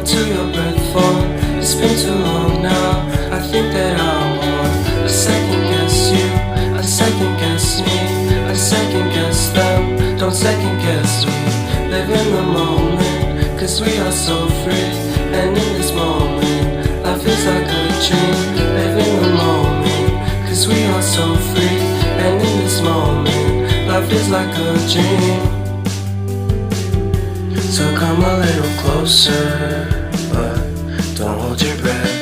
up to your breath for. It's been too long now. I think that I want a second guess you, a second guess me, a second guess them. Don't second guess me. Live in the moment, cause we are so free. And in this moment, life is like a dream. Live in the moment, cause we are so free. And in this moment, life is like a dream. So come a little closer, but don't hold your breath.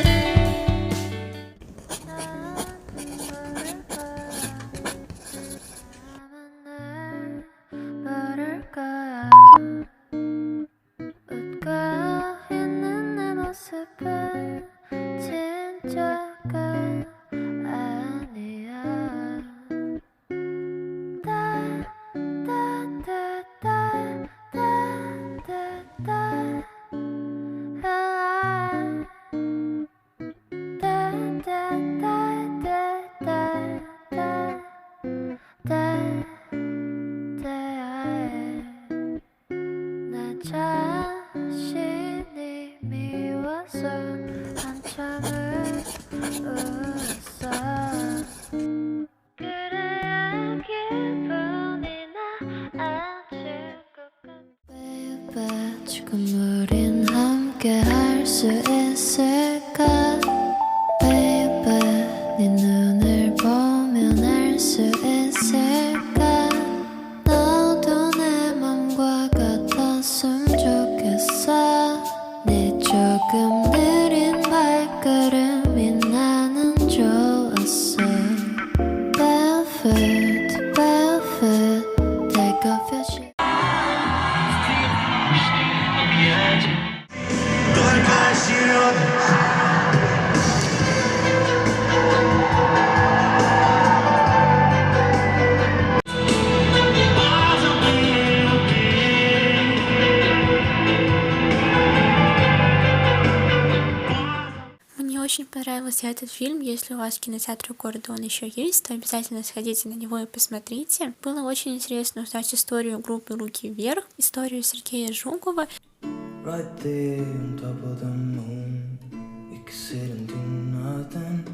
지금 우린 함께 할 수 있을까 Baby 네 눈을 보면 알 수 있을까 너도 내 맘과 같았으면 좋겠어 네 조금 느린 발걸음이 나는 좋았어 Barefoot, barefoot Take off your shoes Мне очень понравился этот фильм. Если у вас кинотеатр города он еще есть, то обязательно сходите на него и посмотрите. Было очень интересно узнать историю группы Руки Вверх, историю Сергея Жукова. Right there on top of the moon, we could sit and do nothing.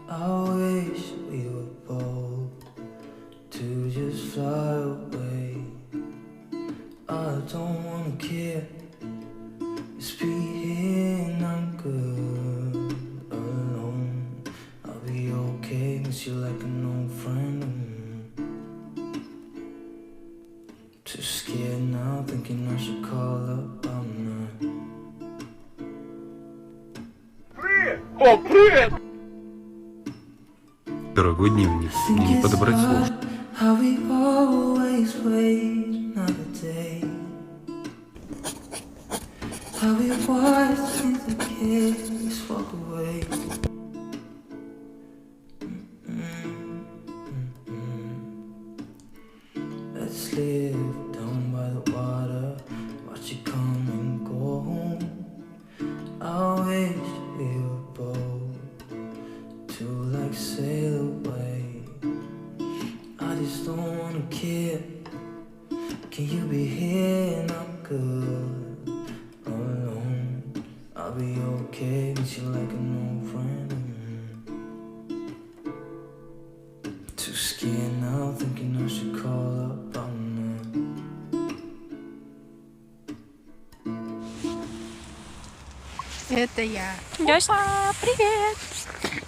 I wish we were bold to just fly away. I don't wanna care, it's being I'm good alone. I'll be okay, miss you like an old friend. Too scared now, thinking I should call up. I'm not. Привет! О, привет! Дорогой дневник, не подобрать слов. How we always wait another day. How we watch the kids walk away. Let's live down by the water, watch it come and go home. I wish we were bold to like sail away. I just don't wanna care. Can you be here and I'm good alone? I'll be okay, miss you like an old friend. Too scared now, thinking I should call up. I'm not. Это я. Опа, привет!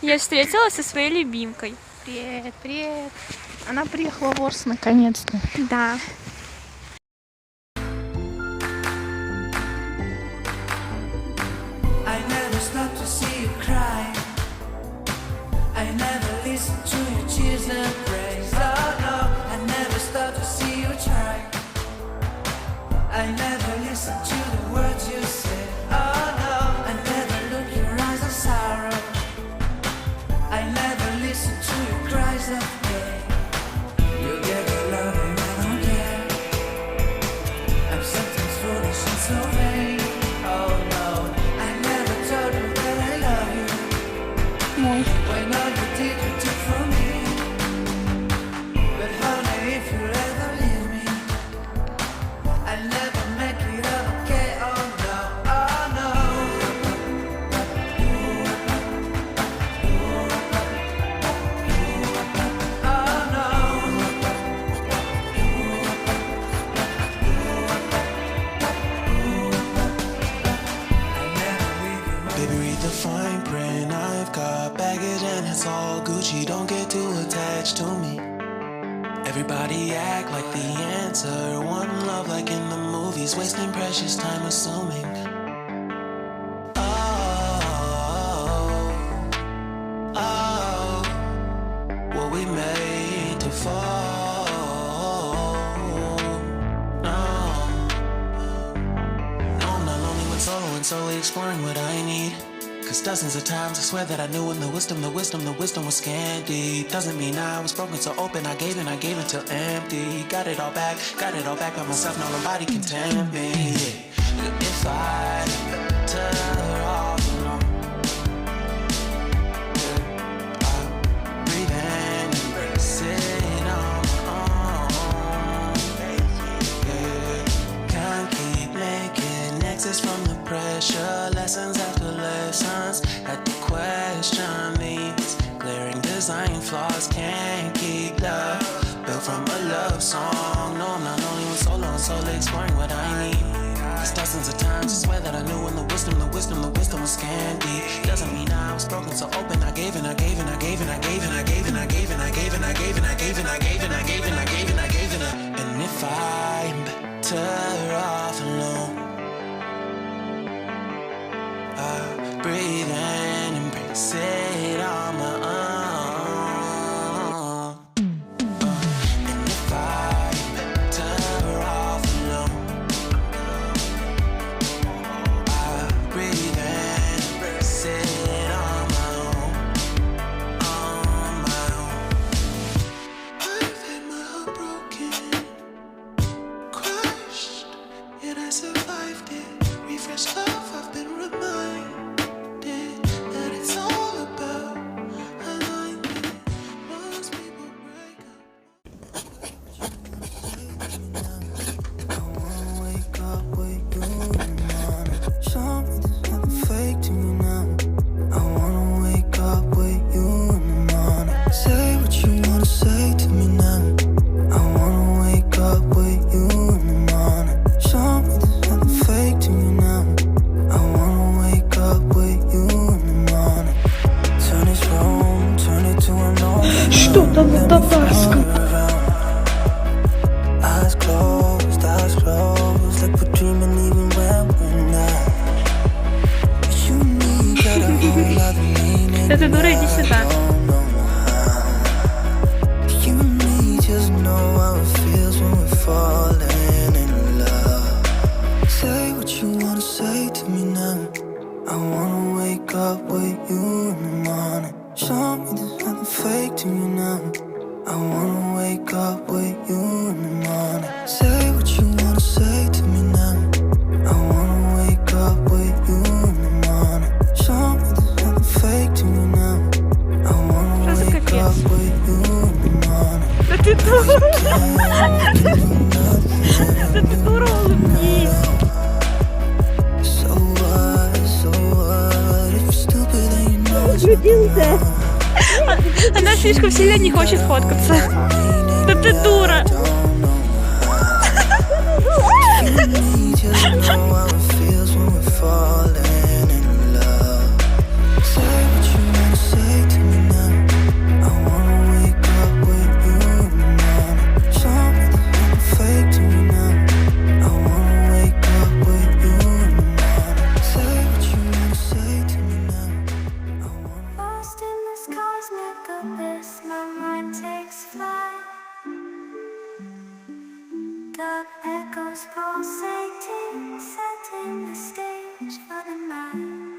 Я встретилась со своей любимкой. Привет, привет. Она приехала в Орск наконец-то. Да. I never stop to see you cry. I never listen to your tears and praise. Oh no, I never stop to see you try. I never listen to the words you say. Oh no, I never look your eyes of sorrow. I never listen to your cries of pain. You get the love and I don't care. I'm sometimes foolish and so vain. Oh no, I never told you that I love you. When all you did you took from me. fine print. I've got baggage and it's all Gucci. Don't get too attached to me. Everybody act like the answer. One love like in the movies. Wasting precious time assuming. Were we made to fall? No, I'm not lonely when solo and solely exploring what I need. Cause dozens of times I swear that I knew when the wisdom was scanty. Doesn't mean I was broken so open, I gave it till empty. Got it all back by myself, now nobody can tempt me. If I turn off alone, I breathe in, embrace it on my own. Can't keep making exits from the pressure. Lessons after lessons, had to question these glaring design flaws. Can't keep love built from a love song. No, I'm not only with solo and solely exploring what I need. Cause dozens of times I swear that I knew when the wisdom was scanty. Doesn't mean I was broken so open, I gave it. And if I'm better off alone, I breathe and embrace it on my own. And if I'm better off alone, I breathe and embrace it on my own. On my own. I've had my heart broken, crushed, yet I survived it. Refresh love, I've been reminded that it's all about alignment. Most people break up. I wanna wake up with you in the morning. Show me there's nothing fake to me now. I wanna wake up with you in the morning. Say what you wanna say to me now. I wanna wake up with you in the morning. Show me there's nothing fake to me now. I wanna wake up with you in the morning. Turn this room, turn it to an open. Что там за татарском? Eyes closed, like we're dreaming even when we're not. You need got a whole other meaning. Это дура, иди сюда. You and me just know how it feels when we're falling in love. Say what you wanna say to me now. I wanna wake up with you in the morning. Show me there's nothing fake to me now. I wanna wake up with you in the morning. Say what you wanna say to me now. I wanna wake up with you in the morning. Show me there's nothing fake to me now. I wanna Что за wake капец? up with you in the morning. Да ты дура! Да ты дура, улыбнись! So what, if you're stupid then you know it's Влюбился! Она слишком сильно не хочет фоткаться. Да ты дура! You need just know how it feels when we're falling in love. Say what you wanna say to me now. I wanna wake up with you in the morning. Show me there's nothing fake to me now. I wanna wake up with you in the morning. Say what you wanna say to me now. I wanna Lost in this cosmic abyss, my mind takes flight. Dark echoes pulsating, setting the stage for the night.